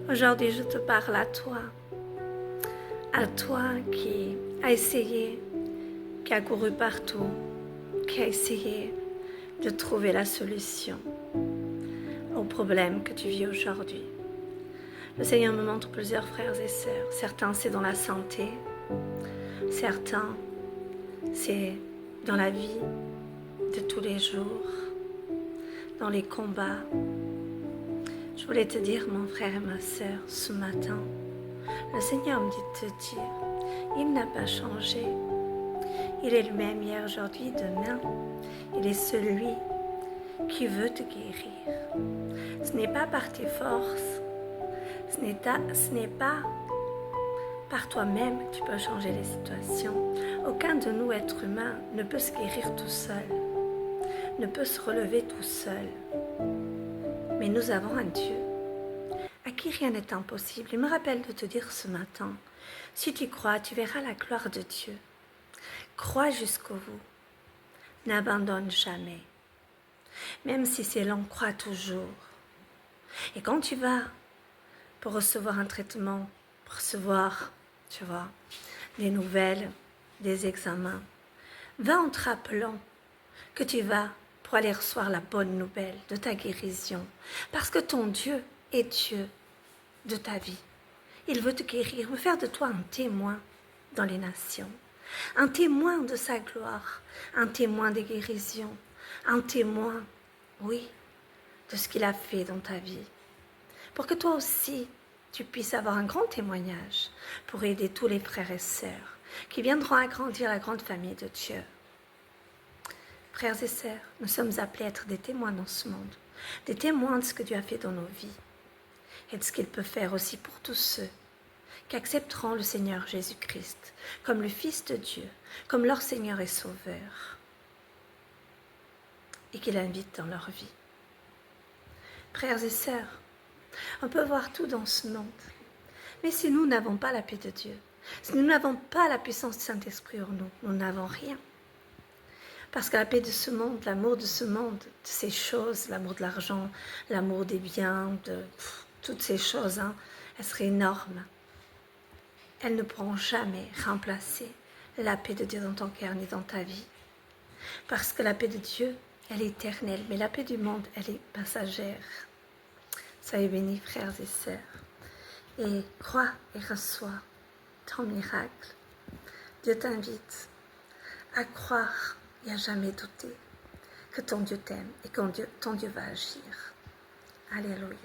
Aujourd'hui, je te parle à toi qui a essayé, qui a couru partout, qui a essayé de trouver la solution au problème que tu vis aujourd'hui. Le Seigneur me montre plusieurs frères et sœurs. Certains, c'est dans la santé. Certains, c'est dans la vie de tous les jours, dans les combats. Je voulais te dire, mon frère et ma sœur, ce matin, le Seigneur me dit de te dire, il n'a pas changé. Il est le même hier, aujourd'hui, demain. Il est celui qui veut te guérir. Ce n'est pas par tes forces, ce n'est pas par toi-même que tu peux changer les situations. Aucun de nous, êtres humains, ne peut se guérir tout seul, ne peut se relever tout seul. Mais nous avons un Dieu à qui rien n'est impossible. Il me rappelle de te dire ce matin, si tu crois, tu verras la gloire de Dieu. Crois jusqu'au bout. N'abandonne jamais. Même si c'est long, crois toujours. Et quand tu vas pour recevoir un traitement, pour recevoir, tu vois, des nouvelles, des examens, va en te rappelant que tu vas pour aller recevoir la bonne nouvelle de ta guérison. Parce que ton Dieu est Dieu de ta vie. Il veut te guérir, il veut faire de toi un témoin dans les nations. Un témoin de sa gloire, un témoin des guérisons, un témoin, oui, de ce qu'il a fait dans ta vie. Pour que toi aussi, tu puisses avoir un grand témoignage pour aider tous les frères et sœurs qui viendront agrandir la grande famille de Dieu. Frères et sœurs, nous sommes appelés à être des témoins dans ce monde, des témoins de ce que Dieu a fait dans nos vies et de ce qu'il peut faire aussi pour tous ceux qui accepteront le Seigneur Jésus-Christ comme le Fils de Dieu, comme leur Seigneur et Sauveur, et qui l'invitent dans leur vie. Frères et sœurs, on peut voir tout dans ce monde, mais si nous n'avons pas la paix de Dieu, si nous n'avons pas la puissance du Saint-Esprit en nous, nous n'avons rien. Parce que la paix de ce monde, l'amour de ce monde, de ces choses, l'amour de l'argent, l'amour des biens, de toutes ces choses, elles seraient énormes. Elles ne pourront jamais remplacer la paix de Dieu dans ton cœur ni dans ta vie. Parce que la paix de Dieu, elle est éternelle, mais la paix du monde, elle est passagère. Soyez bénis, frères et sœurs, et crois et reçois ton miracle. Dieu t'invite à croire et à jamais douter que ton Dieu t'aime et que ton Dieu va agir. Alléluia.